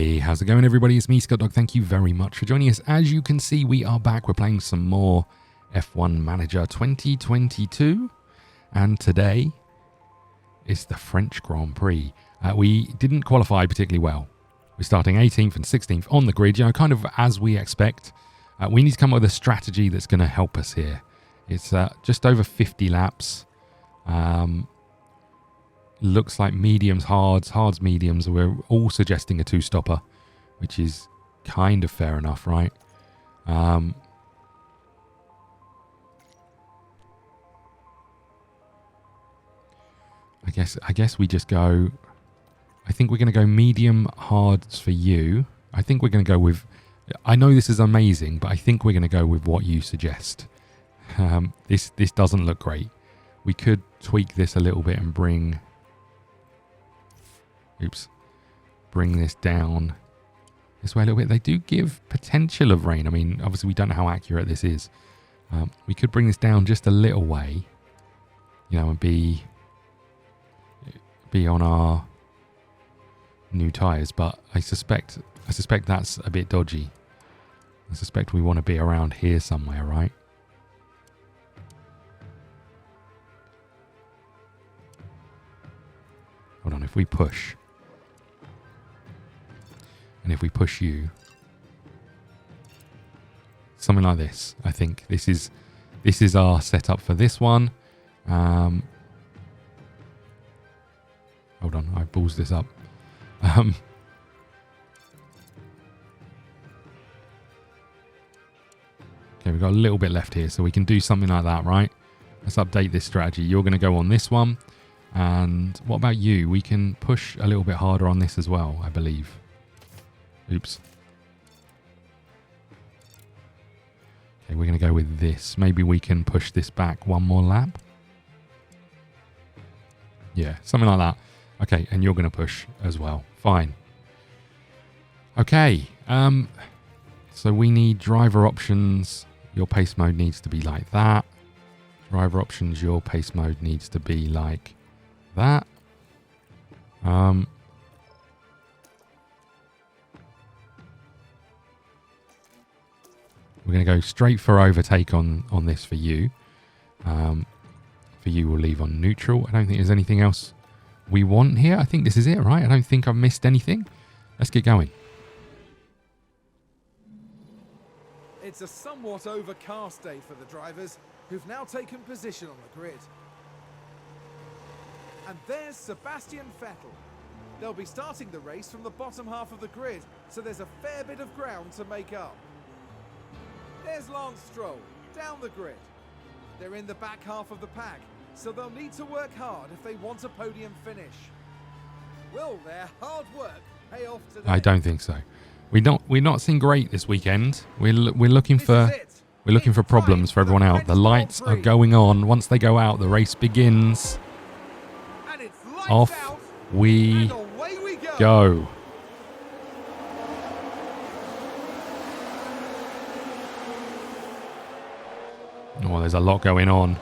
Hey, how's it going everybody? It's me, ScottDog. Thank you very much for joining us. As you can see, we are back. We're playing some more F1 Manager 2022. And today is the French Grand Prix. We didn't qualify particularly well. We're starting 18th and 16th on the grid, you know, kind of as we expect. We need to come up with a strategy that's going to help us here. It's just over 50 laps. Looks like mediums, hards, mediums. We're all suggesting a two-stopper, which is kind of fair enough, right? I guess we just go. I think we're going to go medium hards for you. I think we're going to go with. I know this is amazing, but I think we're going to go with what you suggest. This doesn't look great. We could tweak this a little bit and bring this down this way a little bit. They do give potential of rain. I mean, obviously we don't know how accurate this is. We could bring this down just a little way, you know, and be on our new tires, but I suspect that's a bit dodgy. I suspect we want to be around here somewhere, right? Hold on, if we push, and if we push you, something like this. I think this is our setup for this one. Hold on, I balls this up. Okay, we've got a little bit left here, so we can do something like that, right? Let's update this strategy. You're going to go on this one. And what about you? We can push a little bit harder on this as well, I believe. Oops. Okay, we're going to go with this. Maybe we can push this back one more lap. Yeah, something like that. Okay, and you're going to push as well. Fine. Okay. So we need driver options. Your pace mode needs to be like that. Driver options, your pace mode needs to be like that. We're going to go straight for overtake on this for you. For you, we'll leave on neutral. I don't think there's anything else we want here. I think this is it, right? I don't think I've missed anything. Let's get going. It's a somewhat overcast day for the drivers, who've now taken position on the grid. And there's Sebastian Vettel. They'll be starting the race from the bottom half of the grid, so there's a fair bit of ground to make up. There's Lance Stroll, down the grid. They're in the back half of the pack, so they'll need to work hard if they want a podium finish. Will their hard work pay off today? I don't think so. We're not seeing great this weekend. We're looking for problems for everyone out. The lights are going on. Once they go out, the race begins. Off we go. Oh, there's a lot going on.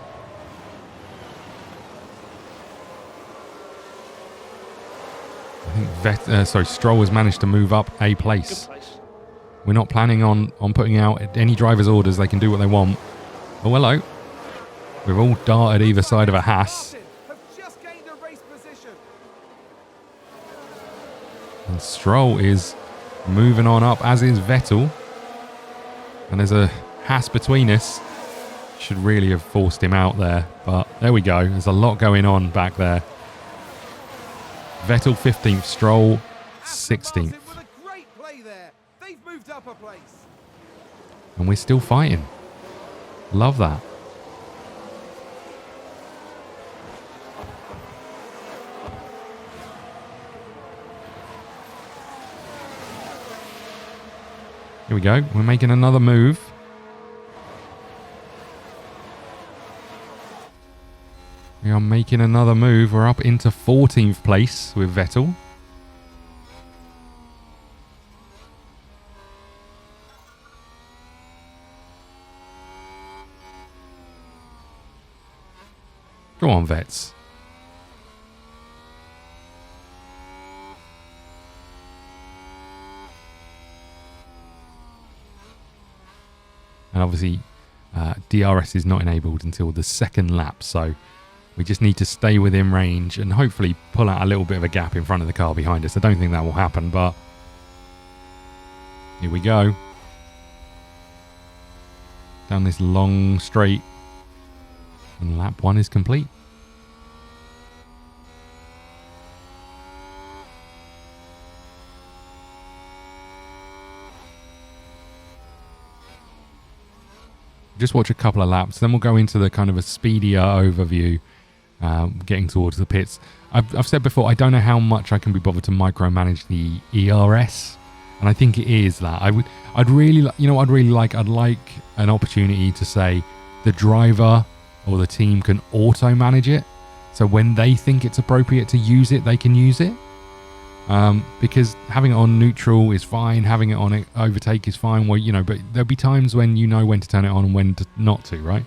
I think Stroll has managed to move up a place. We're not planning on putting out any driver's orders. They can do what they want. Oh, hello. We've all darted either side of a Haas. And Stroll is moving on up, as is Vettel. And there's a Haas between us. Should really have forced him out there. But there we go. There's a lot going on back there. Vettel 15th, Stroll 16th. And we're still fighting. Love that. Here we go. We're making another move. We are making another move. We're up into 14th place with Vettel. Go on, Vets. And obviously DRS is not enabled until the second lap, so we just need to stay within range and hopefully pull out a little bit of a gap in front of the car behind us. I don't think that will happen, but here we go. Down this long straight, and lap 1 is complete. Just watch a couple of laps, then we'll go into the kind of a speedier overview, getting towards the pits. I've said before, I don't know how much I can be bothered to micromanage the ERS, and I think it is that. I'd like an opportunity to say the driver or the team can auto manage it, so when they think it's appropriate to use it, they can use it. Because having it on neutral is fine, having it on overtake is fine. Well, but there'll be times when you know when to turn it on and when not to, right?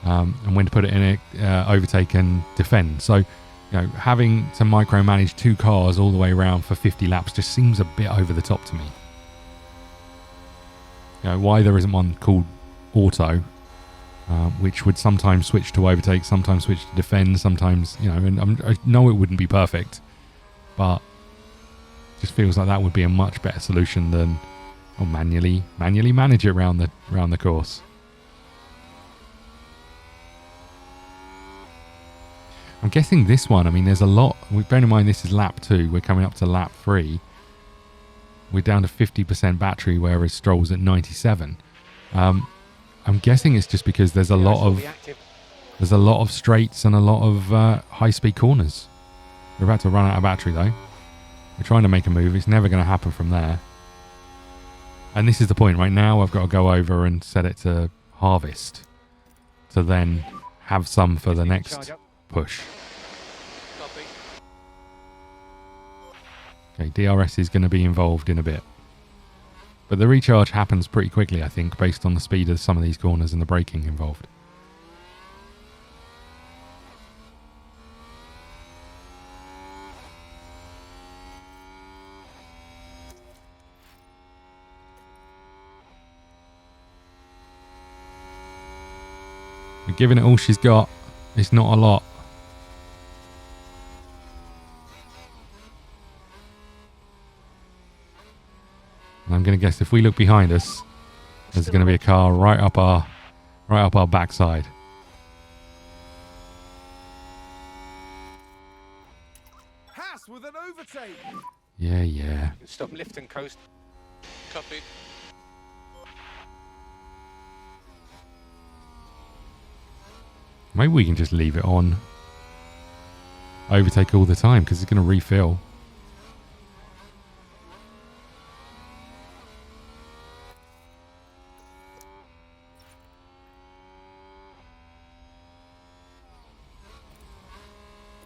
And when to put it in overtake and defend. So, having to micromanage 2 cars all the way around for 50 laps just seems a bit over the top to me. Why there isn't one called auto, which would sometimes switch to overtake, sometimes switch to defend, sometimes, and I know it wouldn't be perfect, but just feels like that would be a much better solution than manually manage it around the course. I'm guessing this one, there's a lot. Bearing in mind this is lap 2, we're coming up to lap 3. We're down to 50% battery, whereas Stroll's at 97. I'm guessing it's just because there's a lot of straights and a lot of high-speed corners. We're about to run out of battery though. We're trying to make a move. It's never going to happen from there. And this is the point. Right now I've got to go over and set it to harvest to then have some for the next push. Okay, DRS is going to be involved in a bit. But the recharge happens pretty quickly, I think, based on the speed of some of these corners and the braking involved. We're giving it all she's got. It's not a lot. And I'm going to guess if we look behind us, there's going to be a car right up our backside. Haas with an overtake. Yeah. Stop, lift and coast. Copy. Maybe we can just leave it on overtake all the time because it's going to refill.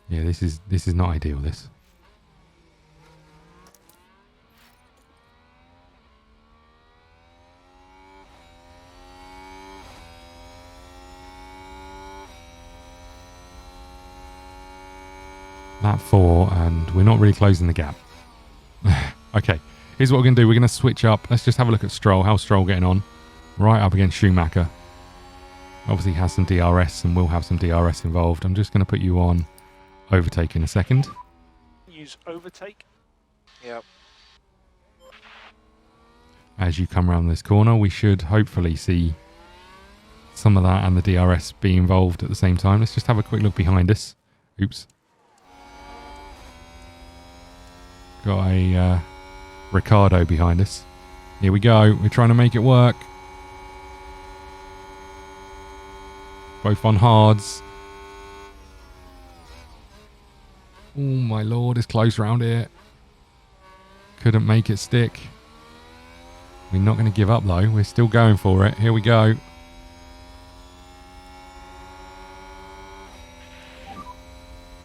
Yeah, this is not ideal, this. Lap 4, and we're not really closing the gap. Okay, here's what we're going to do. We're going to switch up. Let's just have a look at Stroll. How's Stroll getting on? Right up against Schumacher. Obviously has some DRS and will have some DRS involved. I'm just going to put you on overtake in a second. Use overtake. Yep. As you come around this corner, we should hopefully see some of that and the DRS be involved at the same time. Let's just have a quick look behind us. Oops. Got a Ricardo behind us. Here we go. We're trying to make it work. Both on hards. Oh my lord, it's close round here. Couldn't make it stick. We're not going to give up though. We're still going for it. Here we go.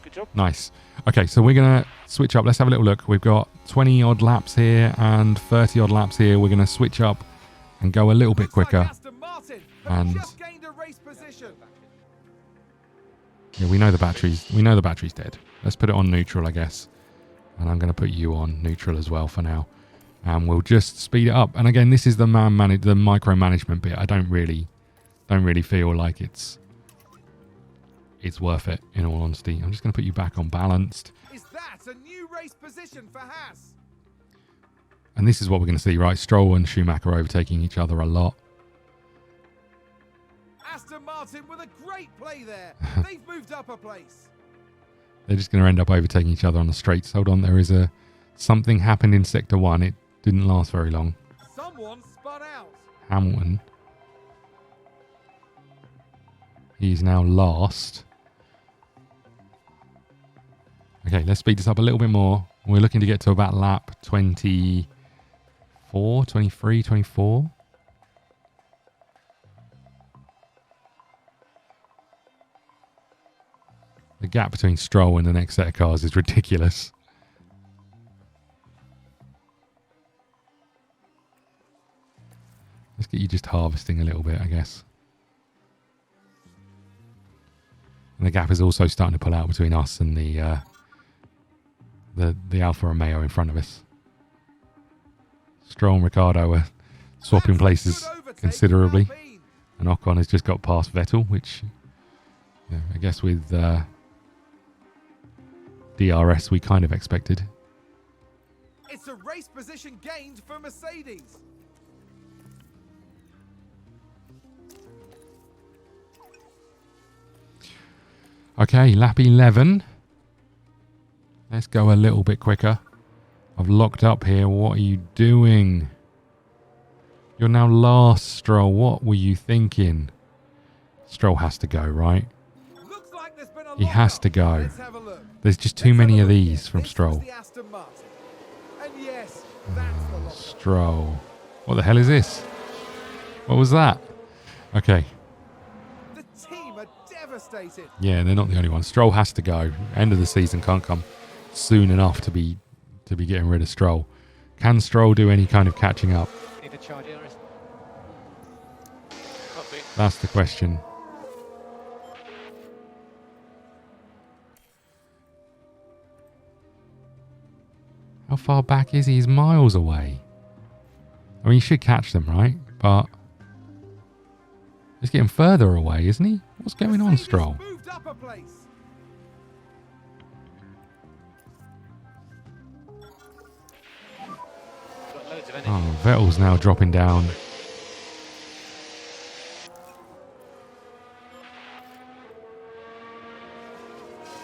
Good job. Nice. Okay, so we're going to switch up. Let's have a little look. We've got 20 odd laps here and 30 odd laps here. We're going to switch up and go a little bit quicker. Aston Martin And just gained a race position. yeah, we know the battery's dead. Let's put it on neutral, I guess. And I'm going to put you on neutral as well for now. And we'll just speed it up. And again, this is the micromanagement bit. I don't really feel like it's worth it, in all honesty. I'm just going to put you back on balanced. Is that a new race position for Haas? And this is what we're going to see, right? Stroll and Schumacher overtaking each other a lot. Aston Martin with a great play there. They've moved up a place. They're just going to end up overtaking each other on the straights. Hold on, there is something happened in Sector 1. It didn't last very long. Someone spun out. Hamilton. He's now last. Okay, let's speed this up a little bit more. We're looking to get to about lap 24, 23, 24. The gap between Stroll and the next set of cars is ridiculous. Let's get you just harvesting a little bit, I guess. And the gap is also starting to pull out between us and the Alfa Romeo in front of us. Stroll and Ricciardo are swapping places considerably. And Ocon has just got past Vettel, which, you know, I guess with DRS we kind of expected. It's a race position gained for Mercedes. Okay, lap 11. Let's go a little bit quicker. I've locked up here. What are you doing? You're now last, Stroll. What were you thinking? Stroll has to go, right? Looks like there's been a He has to go. Let's have a look. There's just too many of these from This Stroll. was the Aston Martin. And yes, that's the lock. Stroll. What the hell is this? What was that? Okay. The team are devastated. Yeah, they're not the only ones. Stroll has to go. End of the season can't come soon enough to be getting rid of Stroll. Can Stroll do any kind of catching up? Need a charge here. That's the question. How far back is he? He's miles away. I mean, he should catch them, right? But he's getting further away, isn't he? What's going on, Stroll? Moved up a place. Got loads of energy. Oh, Vettel's now dropping down.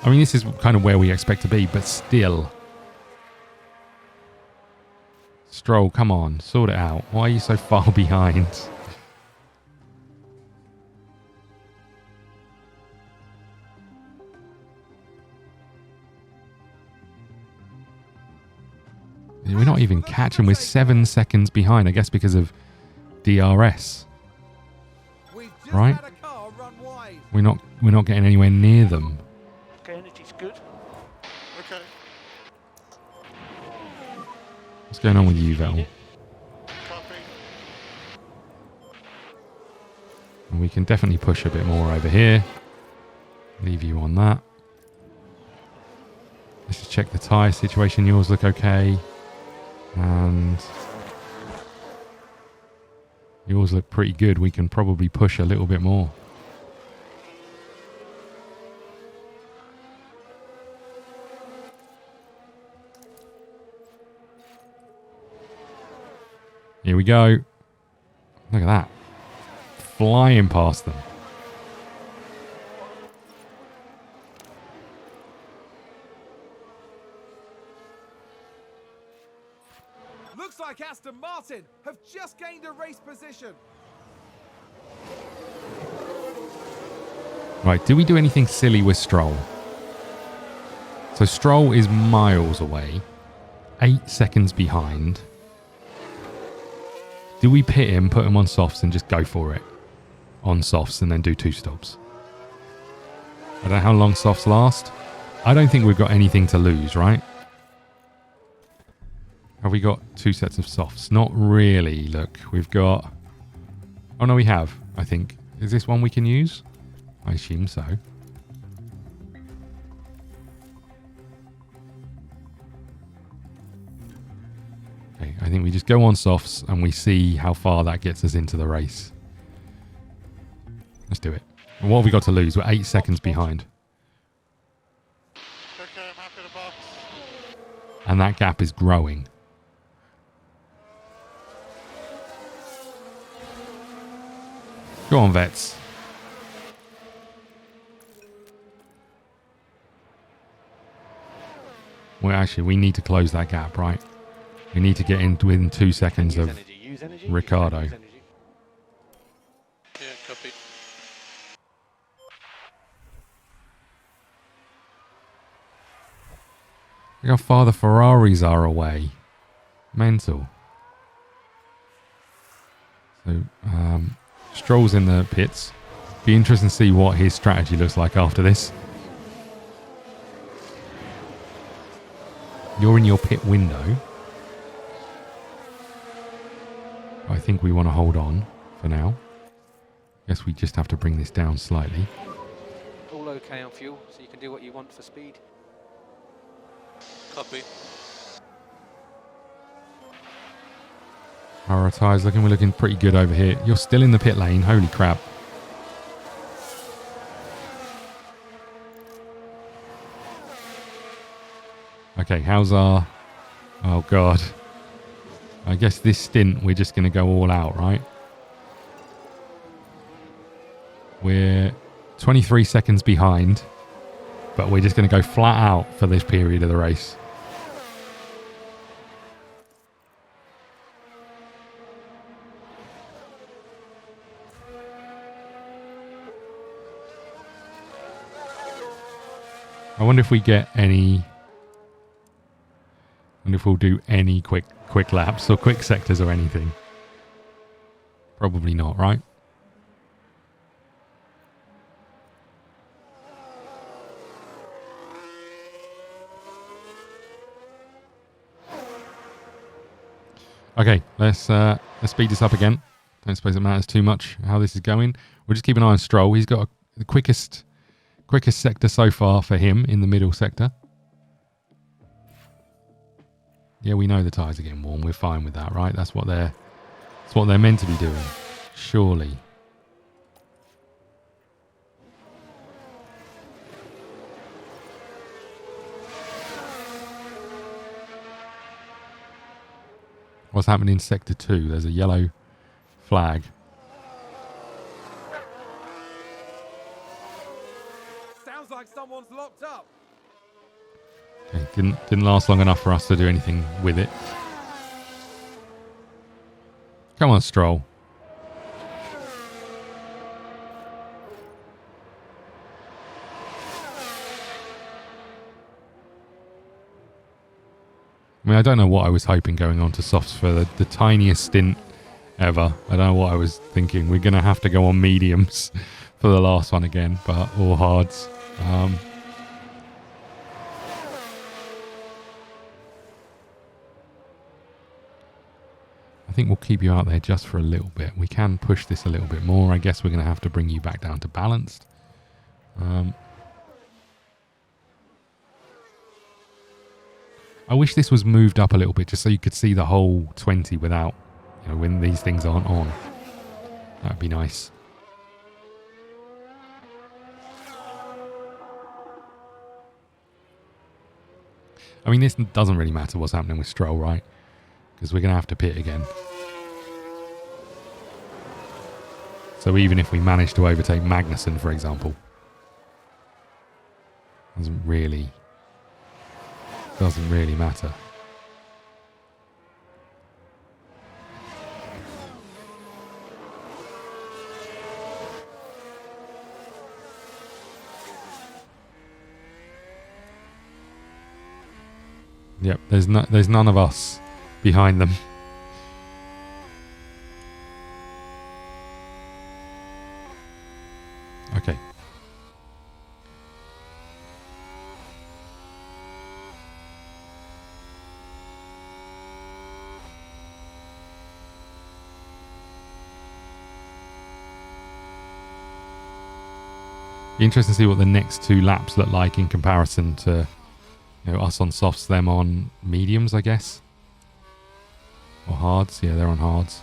I mean, this is kind of where we expect to be, but still. Stroll, come on, sort it out. Why are you so far behind? We're not even catching. We're 7 seconds behind, I guess because of DRS. We've just Right? had a car run wide. We're not getting anywhere near them. Okay, energy's good. Okay. What's going on with you, Vettel? Copy. And we can definitely push a bit more over here. Leave you on that. Let's just check the tyre situation. Yours look okay. And yours look pretty good. We can probably push a little bit more. Here we go. Look at that. Flying past them. Looks like Aston Martin have just gained a race position. Right, do we do anything silly with Stroll? So Stroll is miles away. 8 seconds behind. Do we pit him, put him on softs and just go for it? On softs and then do 2 stops. I don't know how long softs last. I don't think we've got anything to lose, right? Have we got 2 sets of softs? Not really. Look, we've got... Oh, no, we have, I think. Is this one we can use? I assume so. Okay, I I think we just go on softs and we see how far that gets us into the race. Let's do it. And what have we got to lose? We're 8 seconds behind. Okay, I'm happy to box. And that gap is growing. Go on, vets. Well, actually, we need to close that gap, right? We need to get in within 2 seconds of Ricardo. Yeah, copy. Look how far the Ferraris are away. Mental. So, Stroll's in the pits. Be interesting to see what his strategy looks like after this. You're in your pit window. I think we want to hold on for now. Guess we just have to bring this down slightly. All okay on fuel, so you can do what you want for speed. Copy. Our tyres we're looking pretty good over here. You're still in the pit lane. Holy crap. Okay, how's our... Oh, God. I guess this stint, we're just going to go all out, right? We're 23 seconds behind, but we're just going to go flat out for this period of the race. I wonder if we get any... And if we'll do any quick laps or quick sectors or anything. Probably not, right? Okay, let's speed this up again. Don't suppose it matters too much how this is going. We'll just keep an eye on Stroll. He's got the quickest sector so far for him in the middle sector. Yeah, we know the tyres are getting warm. We're fine with that, right? That's what they're meant to be doing. Surely. What's happening in sector 2? There's a yellow flag. Sounds like someone's locked up. Okay, didn't last long enough for us to do anything with it. Come on, Stroll. I mean, I don't know what I was hoping going on to softs for the tiniest stint ever. I don't know what I was thinking. We're going to have to go on mediums for the last one again, but or hards. I think we'll keep you out there just for a little bit. We can push this a little bit more. I guess we're going to have to bring you back down to balanced. I wish this was moved up a little bit just so you could see the whole 20 without, when these things aren't on. That'd be nice. I mean, this doesn't really matter what's happening with Stroll, right? Because we're going to have to pit again. So even if we manage to overtake Magnussen, for example, doesn't really matter. Yep, there's none of us behind them. Okay. Be interesting to see what the next 2 laps look like in comparison to us on softs, them on mediums, I guess. Or hards. Yeah, they're on hards.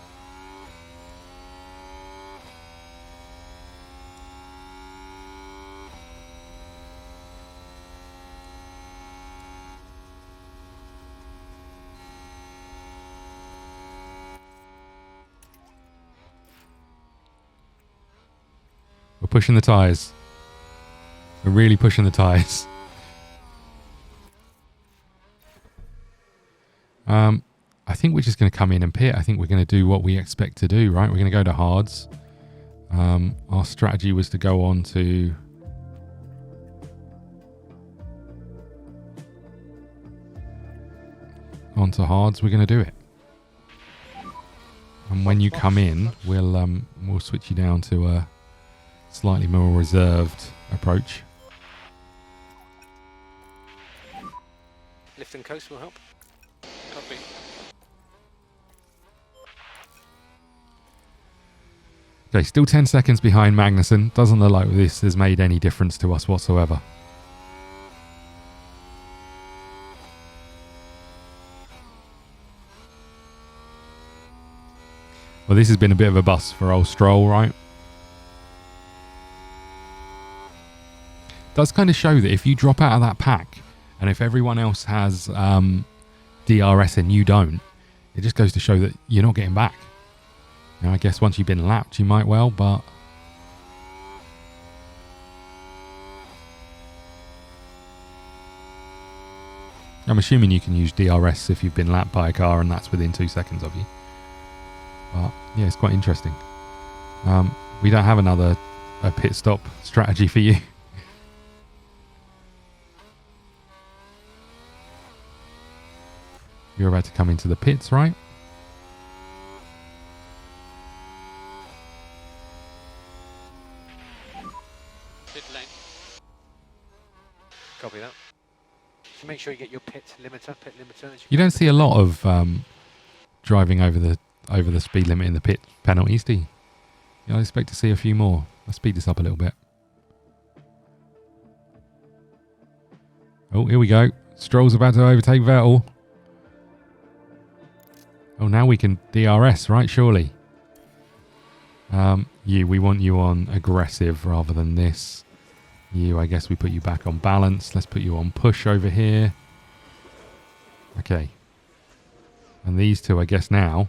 We're pushing the tyres. We're really pushing the tyres. I think we're just going to come in and pit. I think we're going to do what we expect to do, right? We're going to go to hards. Our strategy was to go on to... onto hards. We're going to do it. And when you come in, we'll switch you down to a slightly more reserved approach. Lift and coast will help. Copy. Okay, still 10 seconds behind Magnussen. Doesn't look like this has made any difference to us whatsoever. Well, this has been a bit of a bust for old Stroll, right? Does kind of show that if you drop out of that pack, and if everyone else has DRS and you don't, it just goes to show that you're not getting back. Now, I guess once you've been lapped, you might well, but... I'm assuming you can use DRS if you've been lapped by a car and that's within 2 seconds of you. But, yeah, it's quite interesting. We don't have another pit stop strategy for you. You're about to come into the pits, right? Pit lane. Copy that. So make sure you get your pit limiter. As You don't see a lot of driving over the speed limit in the pit penalties, do you? I expect to see a few more. Let's speed this up a little bit. Oh, here we go. Stroll's about to overtake Vettel. Oh, now we can DRS, right? Surely. We want you on aggressive rather than this. I guess we put you back on balance. Let's put you on push over here. Okay. And these two, I guess now,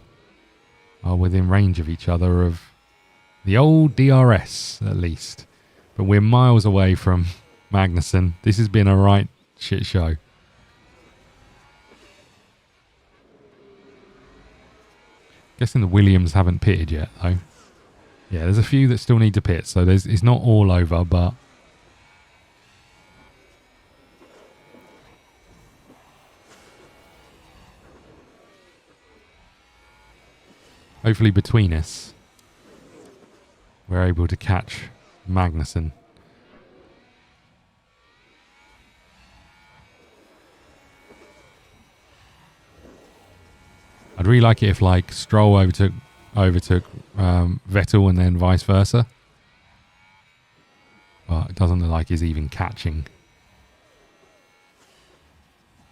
are within range of each other of the old DRS, at least. But we're miles away from Magnussen. This has been a right shit show. Guessing the Williams haven't pitted yet, though. Yeah, there's a few that still need to pit, so it's not all over, but... hopefully between us, we're able to catch Magnussen. I'd really like it if, like, Stroll overtook Vettel and then vice versa. But it doesn't look like he's even catching.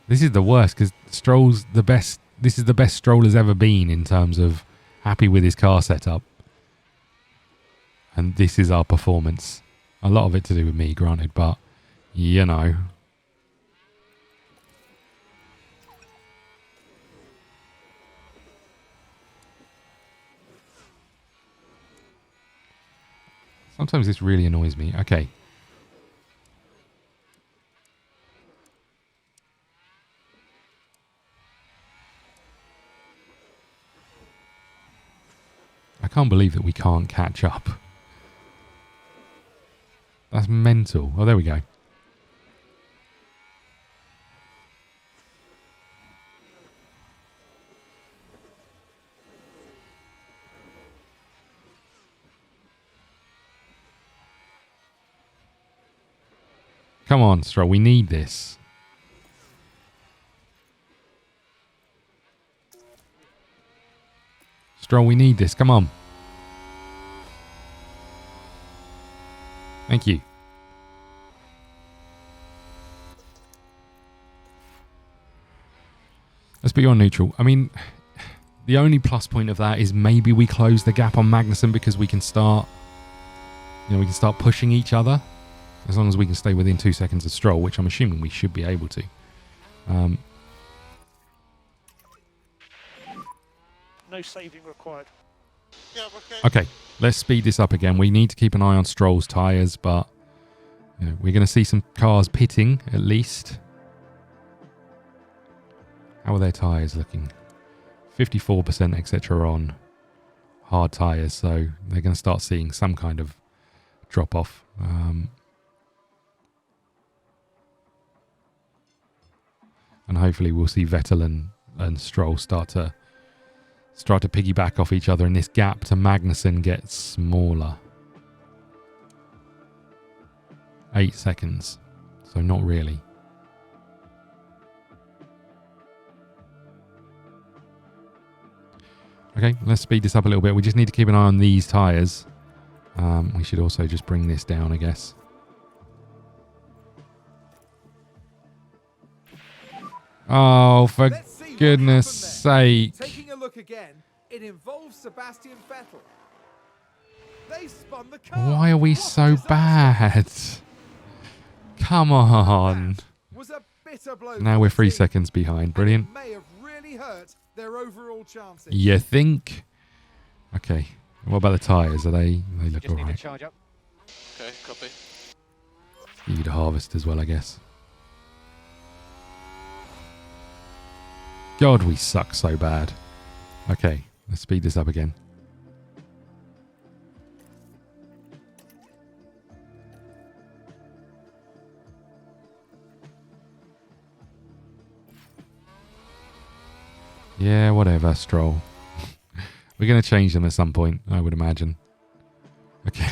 This is the worst because Stroll's the best. This is the best Stroll has ever been in terms of happy with his car setup. And this is our performance. A lot of it to do with me, granted, but you know. Sometimes this really annoys me. Okay. I can't believe that we can't catch up. That's mental. Oh, there we go. Come on, Stroll. We need this. Stroll, we need this. Come on. Thank you. Let's put you on neutral. I mean, The only plus point of that is maybe we close the gap on Magnussen because we can start, we can start pushing each other as long as we can stay within 2 seconds of Stroll, which I'm assuming we should be able to. No saving required. Yeah, okay. Okay, let's speed this up again. We need to keep an eye on Stroll's tyres, but we're going to see some cars pitting at least. How are their tyres looking? 54% etc. on hard tyres, so they're going to start seeing some kind of drop off. And hopefully we'll see Vettel and Stroll start to piggyback off each other, and this gap to Magnussen gets smaller. 8 seconds, so not really. Okay, let's speed this up a little bit. We just need to keep an eye on these tyres. We should also just bring this down, I guess. Oh, for goodness sake. Taking a look again, it involves Sebastian Vettel. They spun the car. Why are we so bad? Come on. Was a bitter blow. Now we're 3 seconds behind. Brilliant. It may have really hurt their overall chances. You think? Okay. What about the tyres? They look Just need to alright. charge up. Okay, copy. You need a harvest as well, I guess. God, we suck so bad. Okay, let's speed this up again. Yeah, whatever, Stroll. We're going to change them at some point, I would imagine. Okay.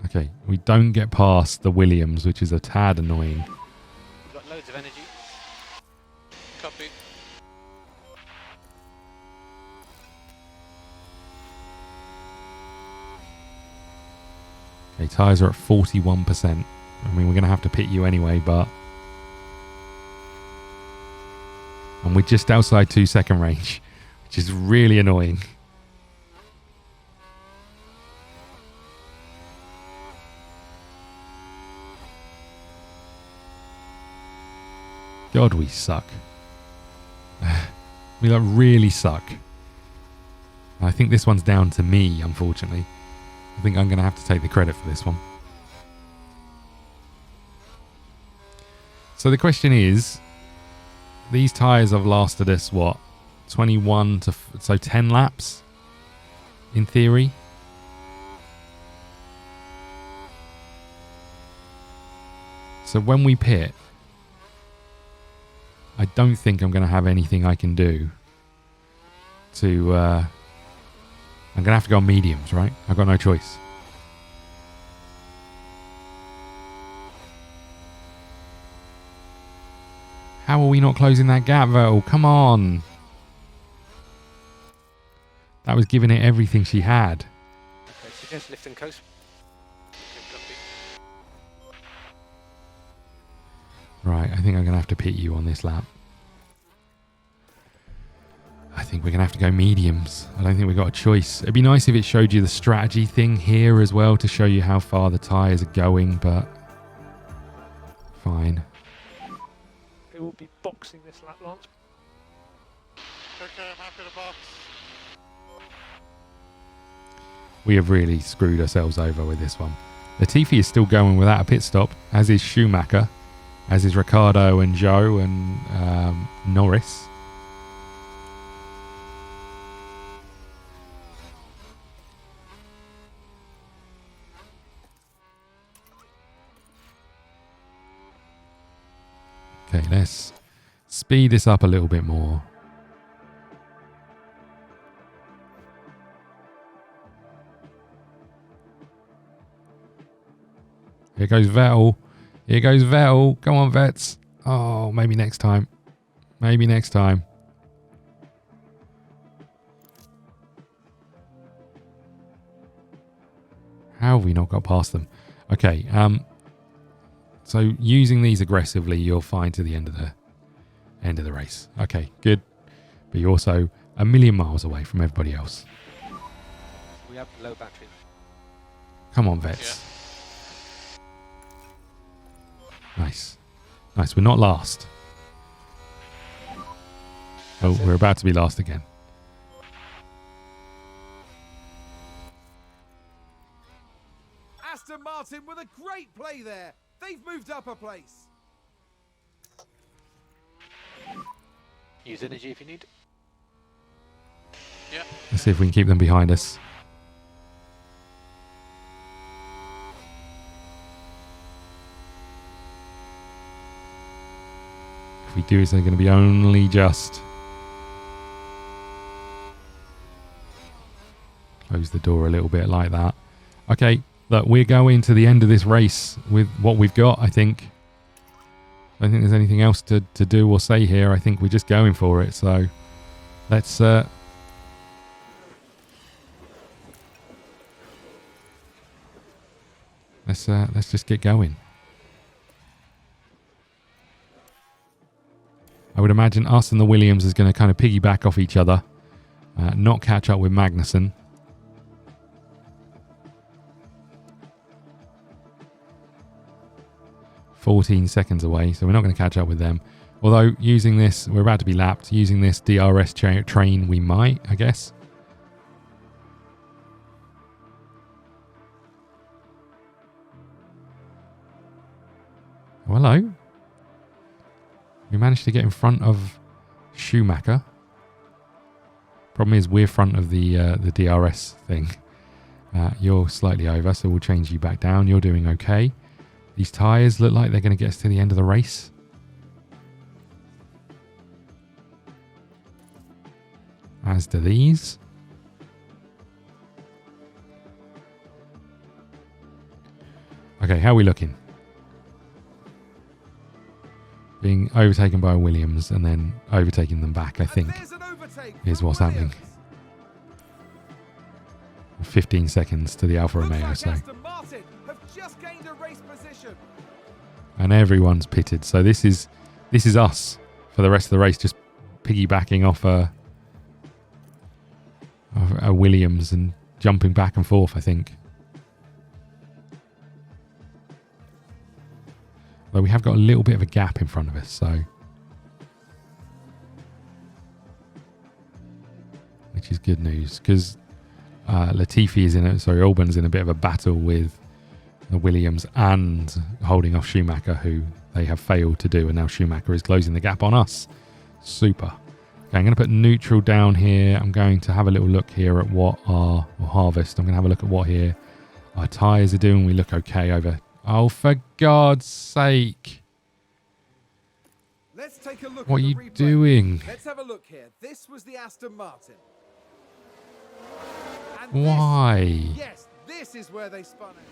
Okay, we don't get past the Williams, which is a tad annoying. We've got loads of energy. Copy. Okay, tyres are at 41%. I mean, we're going to have to pit you anyway, but... And we're just outside 2 second range, which is really annoying. God, we suck. We really suck. I think this one's down to me, unfortunately. I think I'm going to have to take the credit for this one. So the question is, these tyres have lasted us, what, 21 to... so 10 laps, in theory? So when we pit, I don't think I'm going to have anything I can do to... I'm going to have to go on mediums, right? I've got no choice. How are we not closing that gap, Vettel? Come on. That was giving it everything she had. Okay, so just lift and coast. Okay, copy. Right, I think I'm going to have to pit you on this lap. I think we're going to have to go mediums. I don't think we've got a choice. It'd be nice if it showed you the strategy thing here as well to show you how far the tyres are going, but fine. They will be boxing this lap, Lance. Okay, I'm happy to box. We have really screwed ourselves over with this one. Latifi is still going without a pit stop, as is Schumacher, as is Ricciardo and Joe and Norris. Okay, let's speed this up a little bit more. Here goes Vettel. Here goes Vettel. Come on, Vets. Oh, maybe next time. Maybe next time. How have we not got past them? Okay. So using these aggressively, you're fine to the end of the race. Okay, good. But you're also a million miles away from everybody else. We have low battery. Come on, vets. Nice. Nice. We're not last. Oh, we're about to be last again. Aston Martin with a great play there. They've moved up a place. Use energy if you need. Yeah. Let's see if we can keep them behind us. If we do, is they're going to be only just. Close the door a little bit like that. Okay, look, we're going to the end of this race with what we've got, I think. I don't think there's anything else to do or say here. I think we're just going for it. So let's just get going. I would imagine us and the Williams is going to kind of piggyback off each other, not catch up with Magnussen. $14 seconds away, so we're not going to catch up with them. Although using this, we're about to be lapped. Using this DRS train, we might, I guess. Oh, hello. We managed to get in front of Schumacher. Problem is, we're front of the DRS thing. You're slightly over, so we'll change you back down. You're doing okay. These tyres look like they're going to get us to the end of the race. As do these. Okay, how are we looking? Being overtaken by Williams and then overtaking them back, I think, is what's happening. 15 seconds to the Alfa Romeo, so. And everyone's pitted, so this is us for the rest of the race, just piggybacking off a Williams and jumping back and forth, I think. Though we have got a little bit of a gap in front of us, so. Which is good news, because Albon's in a bit of a battle with the Williams and holding off Schumacher, who they have failed to do, and now Schumacher is closing the gap on us. Super. Okay, I'm going to put neutral down here. I'm going to have a little look here at what our harvest. I'm going to have a look at what here our tyres are doing. We look okay over. Oh, for God's sake. Let's take a look what at are the you replay. doing? Let's have a look here. This was the Aston Martin. And Why? This is where they spun it.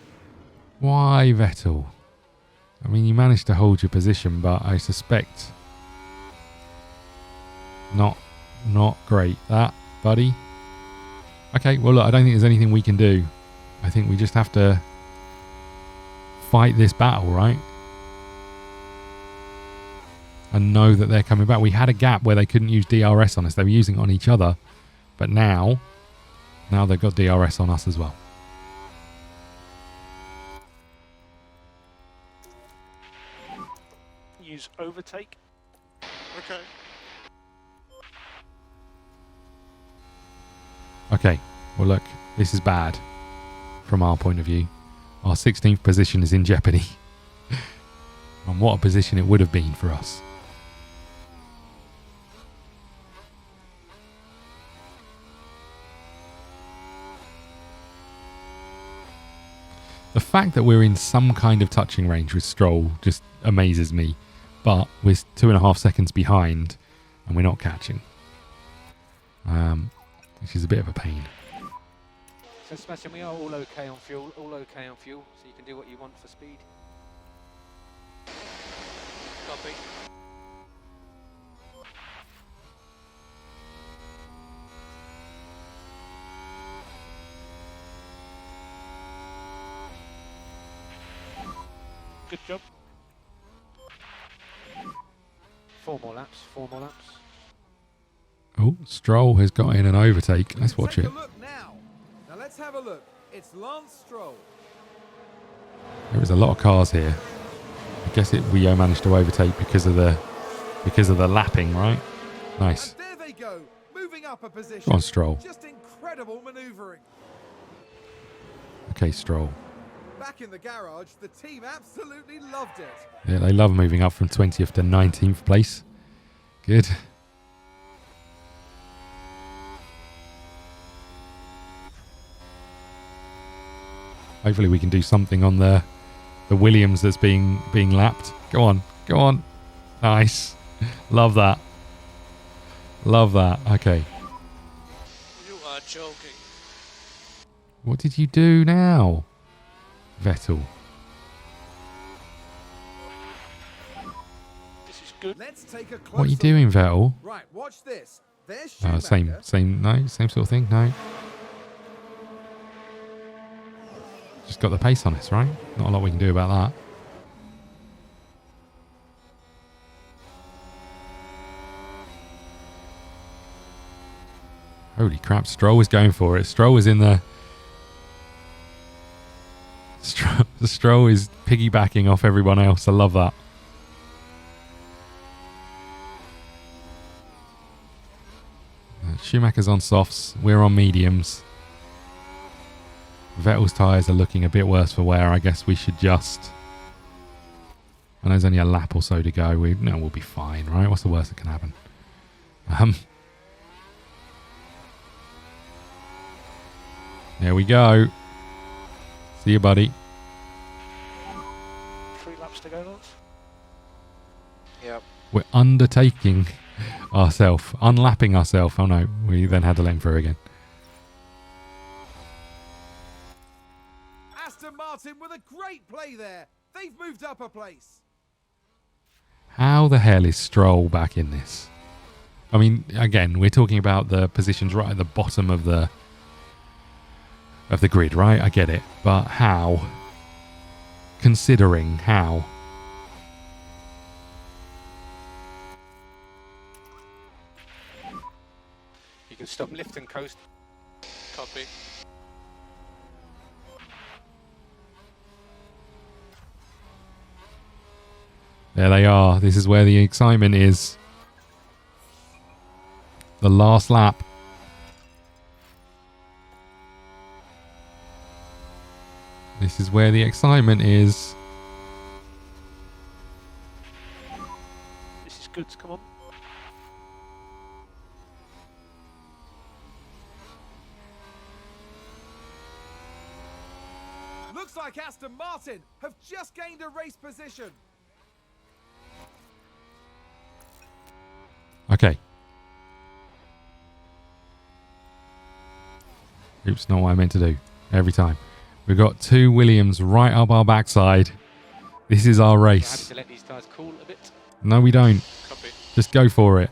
Why, Vettel? I mean, you managed to hold your position, but I suspect not great, that, buddy. Okay, well, look, I don't think there's anything we can do. I think we just have to fight this battle, right? And know that they're coming back. We had a gap where they couldn't use DRS on us. They were using it on each other. But now they've got DRS on us as well. Use overtake. Okay. Okay, well look, this is bad from our point of view. Our 16th position is in jeopardy. And what a position it would have been for us. The fact that we're in some kind of touching range with Stroll just amazes me. But we're 2.5 seconds behind and we're not catching. Which is a bit of a pain. So Sebastian, we are all okay on fuel, so you can do what you want for speed. Copy. Good job. 4 more laps. 4 more laps. Oh, Stroll has got in an overtake. Let's watch Take it. a look now. Now let's have a look. It's Lance Stroll. There is a lot of cars here. I guess we managed to overtake because of the lapping, right? Nice. And there they go, moving up a position. Go on, Stroll. Just incredible manoeuvring. Okay, Stroll. Back in the garage, the team absolutely loved it. Yeah, they love moving up from 20th to 19th place. Good. Hopefully we can do something on the Williams that's being lapped. Go on. Go on. Nice. Love that. Love that. Okay. You are joking. What did you do now, Vettel? This is good. Let's take a closer What are you doing, Vettel? Right, watch this. There's Schumacher. Same sort of thing. No. Just got the pace on us, right? Not a lot we can do about that. Holy crap, Stroll was going for it. Stroll was in the... Stroll is piggybacking off everyone else. I love that. Schumacher's on softs. We're on mediums. Vettel's tyres are looking a bit worse for wear. I guess we should just... I know there's only a lap or so to go. We'll be fine, right? What's the worst that can happen? There we go. See you, buddy. 3 laps to go, Lance. Yep. We're undertaking ourselves, unlapping ourselves. Oh no, we then had to let him through again. Aston Martin with a great play there. They've moved up a place. How the hell is Stroll back in this? I mean, again, we're talking about the positions right at the bottom of the grid, right? I get it. But how? Considering how? You can stop lift and coast. Copy. There they are. This is where the excitement is. The last lap. This is where the excitement is. This is good. Come on. Looks like Aston Martin have just gained a race position. Okay. Oops, not what I meant to do. Every time. We've got 2 Williams right up our backside. This is our We're happy race. to let these guys cool a bit. No, we don't. Copy. Just go for it.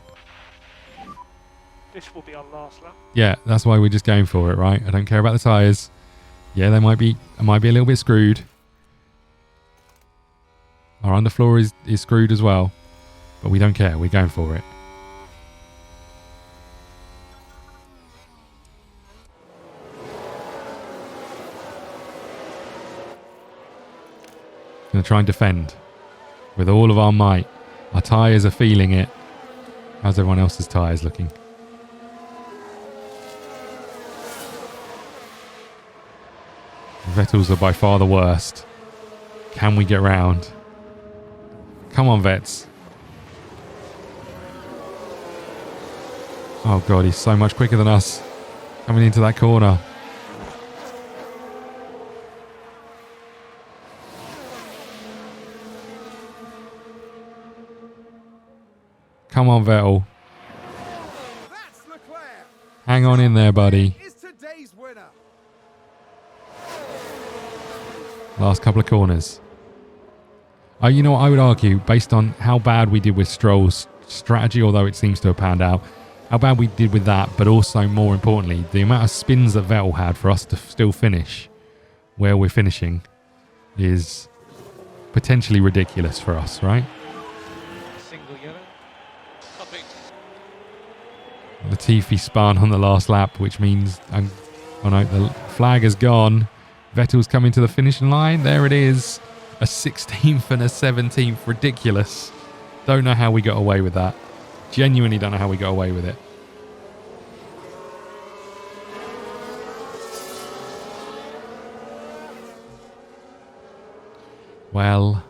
This will be our last lap. Yeah, that's why we're just going for it, right? I don't care about the tyres. Yeah, they might be a little bit screwed. Our underfloor is screwed as well. But we don't care. We're going for it. Going to try and defend with all of our might. Our tyres are feeling it. How's everyone else's tyres looking? Vettel's are by far the worst. Can we get round? Come on, Vets. Oh god, he's so much quicker than us. Coming into that corner. Come on, Vettel. That's Leclerc. Hang on in there, buddy. Is today's winner. Last couple of corners. You know what, I would argue, based on how bad we did with Stroll's strategy, although it seems to have panned out, how bad we did with that, but also, more importantly, the amount of spins that Vettel had for us to still finish where we're finishing is potentially ridiculous for us, right? Single yellow. Copy. Latifi spun on the last lap, which means oh no, the flag has gone. Vettel's coming to the finishing line. There it is. A 16th and a 17th. Ridiculous. Don't know how we got away with that. Genuinely don't know how we got away with it. Well.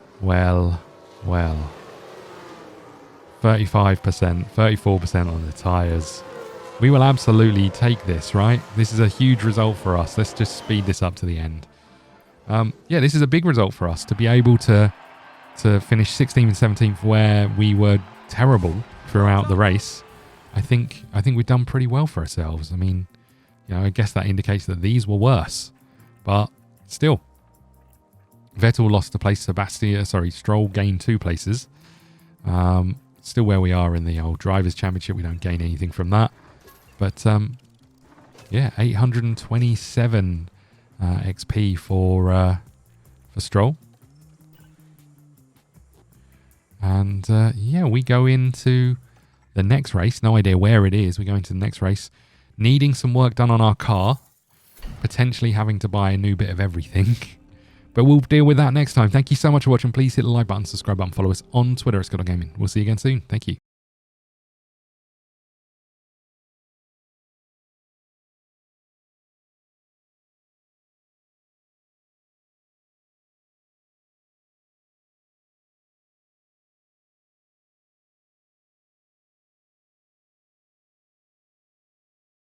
35%, 34% on the tyres. We will absolutely take this, right? This is a huge result for us. Let's just speed this up to the end. Yeah, this is a big result for us to be able to finish 16th and 17th where we were terrible throughout the race. I think we've done pretty well for ourselves. I mean, you know, I guess that indicates that these were worse, but still. Vettel lost a place. Stroll gained 2 places. Still where we are in the old Drivers' Championship. We don't gain anything from that. But, yeah, 827 XP for Stroll. And, yeah, we go into the next race. No idea where it is. We go into the next race. Needing some work done on our car. Potentially having to buy a new bit of everything. But we'll deal with that next time. Thank you so much for watching. Please hit the like button, subscribe button, follow us on Twitter at ScottDogGaming. We'll see you again soon. Thank you.